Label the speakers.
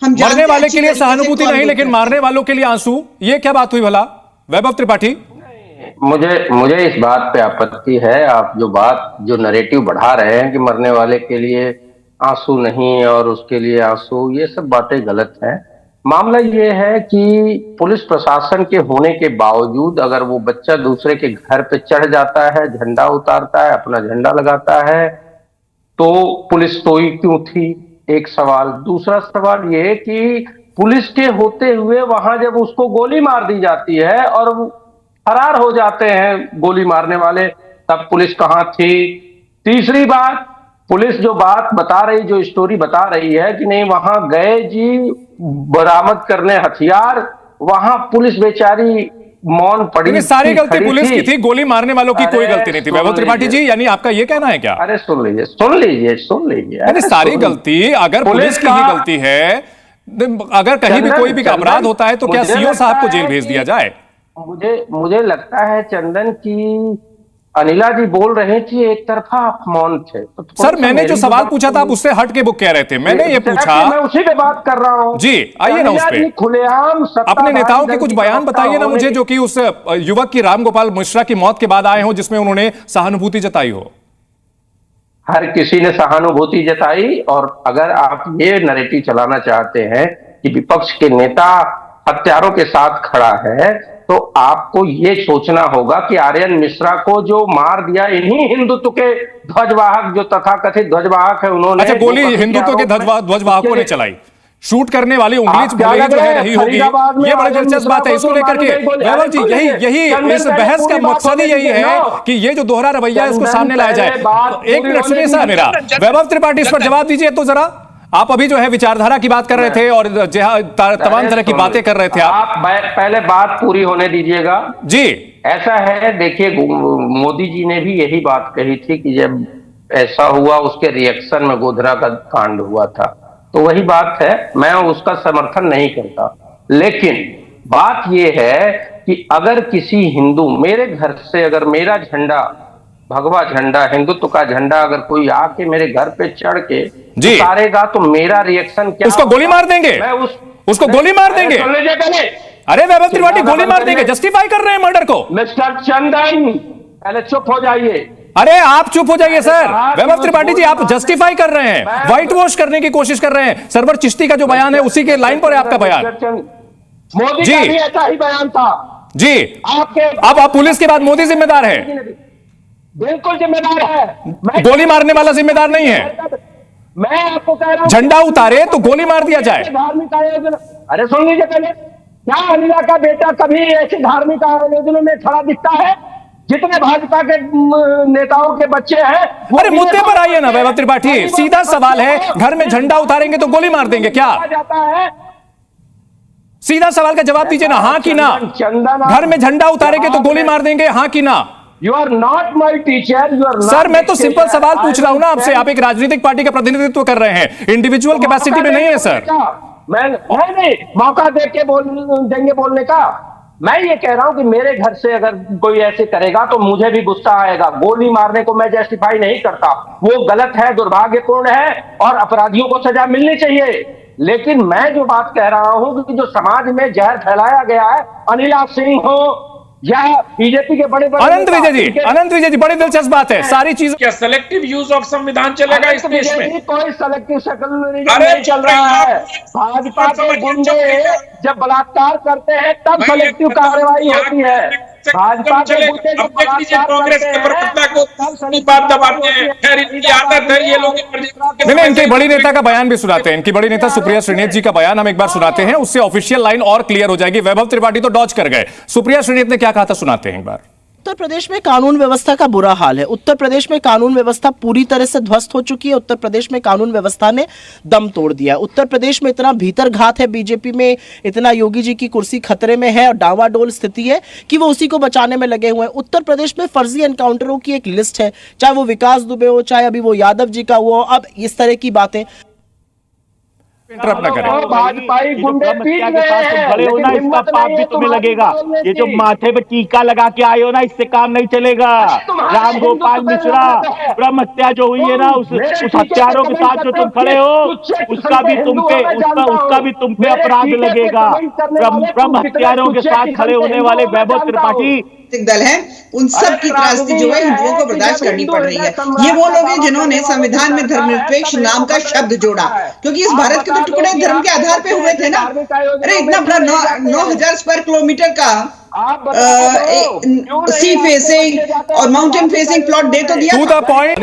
Speaker 1: हम
Speaker 2: मरने वाले
Speaker 1: अच्छी
Speaker 2: के लिए
Speaker 1: तरीके से
Speaker 2: सहानुभूति
Speaker 1: कौन
Speaker 2: नहीं, लेकिन
Speaker 1: बोलता है।
Speaker 2: मारने वालों के लिए आंसू, ये क्या बात हुई भला वैभव त्रिपाठी?
Speaker 3: मुझे इस बात पे आपत्ति है। आप जो नरेटिव बढ़ा रहे हैं कि मरने वाले के लिए आंसू नहीं और उसके लिए आंसू, ये सब बातें गलत हैं। मामला ये है कि पुलिस प्रशासन के होने के बावजूद अगर वो बच्चा दूसरे के घर पे चढ़ जाता है, झंडा उतारता है, अपना झंडा लगाता है, तो पुलिस सोई क्यों थी? एक सवाल। दूसरा सवाल ये कि पुलिस के होते हुए वहां जब उसको गोली मार दी जाती है और फरार हो जाते हैं गोली मारने वाले, तब पुलिस कहां थी? तीसरी बात, पुलिस जो बात बता रही, जो स्टोरी बता रही है कि नहीं वहां गए जी बरामद करने हथियार, वहां पुलिस बेचारी मौन पड़ी
Speaker 2: लेकिन सारी
Speaker 3: थी,
Speaker 2: गलती
Speaker 3: खड़ी
Speaker 2: पुलिस की थी, गोली मारने वालों की कोई
Speaker 3: अरे
Speaker 2: गलती नहीं थी।
Speaker 3: सुन
Speaker 2: वैभव त्रिपाठी जी,
Speaker 3: लीजिए।
Speaker 2: यानी आपका ये कहना है क्या?
Speaker 3: अरे सुन लीजिए
Speaker 2: यानी सारी गलती अगर पुलिस की ही गलती है, अगर कहीं भी कोई भी अपराध होता है तो क्या सीओ साहब को जेल भेज दिया जाए?
Speaker 3: मुझे लगता है चंदन की अनिला जी बोल रही थी एक तरफा आप मौन थे। तो
Speaker 2: सर मैंने जो सवाल पूछा था आप उससे हट के बुक कह रहे थे। मैंने ये पूछा,
Speaker 3: मैं उसी पे बात कर रहा हूं
Speaker 2: जी आइए ना उस पे।
Speaker 3: खुलेआम
Speaker 2: अपने नेताओं के कुछ बयान बताइए ना मुझे, जो कि उस युवक की राम गोपाल मिश्रा की मौत के बाद आए हो, जिसमें उन्होंने सहानुभूति जताई हो।
Speaker 3: हर किसी ने सहानुभूति जताई। और अगर आप ये नैरेटिव चलाना चाहते हैं कि विपक्ष के नेता हत्यारों के साथ खड़ा है, तो आपको ये सोचना होगा कि आर्यन मिश्रा को जो मार दिया इन्हीं हिंदुत्व के ध्वजवाहक, जो तथाकथित ध्वजवाहक है, उन्होंने
Speaker 2: अच्छा, गोली हिंदुत्व के ध्वजवाहकों ने चलाई, शूट करने वाली उंगली भले ही जो है रही होगी। ये बड़ी दिलचस्प बात है, इसको लेकर के वैभव जी यही इस बहस का मकसद ही यही है कि ये जो दोहरा रवैया है उसको सामने लाया जाए। एक मिनट सुनिए सर मेरा, वैभव त्रिपाठी इस पर जवाब दीजिए तो जरा। आप अभी जो है विचारधारा की बात कर रहे थे और तमाम तरह की बातें कर रहे थे। आप
Speaker 3: पहले बात पूरी होने दीजिएगा
Speaker 2: जी।
Speaker 3: ऐसा है, देखिए मोदी जी ने भी यही बात कही थी कि जब ऐसा हुआ उसके रिएक्शन में गोधरा का कांड हुआ था, तो वही बात है, मैं उसका समर्थन नहीं करता। लेकिन बात यह है कि अगर किसी हिंदू मेरे घर से, अगर मेरा झंडा, भगवा झंडा, हिंदुत्व का झंडा, अगर कोई आके मेरे घर पे चढ़ के उतारेगा तो मेरा रिएक्शन क्या?
Speaker 2: उसको गोली मार देंगे, उसको गोली मार देंगे। अरे वैभव त्रिपाठी गोली मार देंगे, जस्टिफाई कर रहे हैं मर्डर को।
Speaker 3: मिस्टर चंदन पहले चुप हो जाइए।
Speaker 2: अरे आप चुप हो जाइए सर। वैभव त्रिपाठी जी आप जस्टिफाई कर रहे हैं, व्हाइट वॉश करने की कोशिश कर रहे हैं। सरवर चिश्ती का जो बयान है उसी के लाइन पर है आपका बयान।
Speaker 3: मोदी का भी ऐसा ही बयान था
Speaker 2: जी। अब आप पुलिस के बाद मोदी जिम्मेदार है?
Speaker 3: बिल्कुल जिम्मेदार है।
Speaker 2: गोली मारने वाला जिम्मेदार नहीं है।
Speaker 3: मैं आपको कह रहा हूं,
Speaker 2: झंडा उतारे तो गोली मार दिया जाए।
Speaker 3: धार्मिक आयोजन, अरे सुन लीजिए पहले, क्या अनिला का बेटा कभी ऐसे धार्मिक आयोजनों में खड़ा दिखता है? जितने भाजपा के नेताओं के बच्चे हैं।
Speaker 2: अरे मुद्दे पर आइए ना वैभव त्रिपाठी, सीधा सवाल है, घर में झंडा उतारेंगे तो गोली मार देंगे क्या?
Speaker 3: जाता है,
Speaker 2: सीधा सवाल का जवाब दीजिए ना, हाँ कि ना। घर में झंडा उतारेंगे तो गोली मार देंगे, हाँ कि ना?
Speaker 3: You are not my teacher, you are
Speaker 2: sir मैं तो सिंपल सवाल पूछ रहा हूं ना आपसे। आप एक राजनीतिक पार्टी का प्रतिनिधित्व कर रहे हैं, इंडिविजुअल कैपेसिटी में नहीं है सर।
Speaker 3: मैं नहीं मौका देके देंगे बोलने का। मैं ये कह रहा हूं कि मेरे घर से अगर कोई ऐसे करेगा तो मुझे भी गुस्सा आएगा। गोली मारने को मैं जस्टिफाई नहीं करता, वो गलत है, दुर्भाग्यपूर्ण है और अपराधियों को सजा मिलनी चाहिए। लेकिन मैं जो बात कह रहा हूं कि जो समाज में जहर फैलाया गया है, अनिला सिंह हो या बीजेपी के बड़े
Speaker 2: अनंत विजय जी बड़ी दिलचस्प बात है। सारी चीज
Speaker 4: क्या सेलेक्टिव यूज ऑफ संविधान चलेगा इस देश में?
Speaker 3: कोई सेलेक्टिव नहीं चल रहा है। भाजपा के गुंडे जब बलात्कार करते हैं तब सेलेक्टिव कार्रवाई होती है। भाजपा के गुंडे जब बलात्कार
Speaker 4: कांग्रेस के प्रवक्ता को बात दबाते हैं, खैर इनकी आदत है, ये लोग
Speaker 2: नहीं, इनके बड़ी नेता का बयान भी सुनाते हैं। इनकी बड़ी नेता सुप्रिया श्रीनेत जी का बयान हम एक बार सुनाते हैं, उससे ऑफिशियल लाइन और क्लियर हो जाएगी। वैभव त्रिपाठी तो डॉज कर गए, सुप्रिया श्रीनेत ने क्या कहा था सुनाते हैं एक बार।
Speaker 5: उत्तर प्रदेश में कानून व्यवस्था का बुरा हाल है। उत्तर प्रदेश में कानून व्यवस्था पूरी तरह से ध्वस्त हो चुकी है। उत्तर प्रदेश में कानून व्यवस्था ने दम तोड़ दिया है। उत्तर प्रदेश में इतना भीतर घात है बीजेपी में, इतना योगी जी की कुर्सी खतरे में है और डावाडोल स्थिति है कि वो उसी को बचाने में लगे हुए हैं। उत्तर प्रदेश में फर्जी एनकाउंटरों की एक लिस्ट है, चाहे वो विकास दुबे हो, चाहे अभी वो यादव जी का हुआ, अब इस तरह की बातें।
Speaker 2: इंटरप्ट ना करें।
Speaker 1: भाजपाई गुंडे पीट रहे हैं,
Speaker 6: खड़े हो ना, इसका पाप भी तुम्हें लगेगा। ये जो माथे पे टीका लगा के आए हो ना, इससे काम नहीं चलेगा। राम गोपाल मिश्रा ब्रह्म हत्या जो हुई है ना, उस हत्यारों के साथ जो तुम खड़े हो, उसका भी तुम पे अपराध लगेगा। ब्रह्म हत्यारों के साथ खड़े होने वाले वैभव त्रिपाठी
Speaker 7: दल है, उन सब की त्रासदी जो है हिंदुओं को बर्दाश्त करनी पड़ रही है। ये वो लोग हैं जिन्होंने संविधान में धर्मनिरपेक्ष नाम का शब्द जोड़ा, क्योंकि इस भारत के तो टुकड़े धर्म के आधार पे हुए थे ना। अरे इतना बड़ा 9,000 स्क्वायर किलोमीटर का सी फेसिंग और माउंटेन फेसिंग प्लॉट दे तो दिया।
Speaker 2: To the point.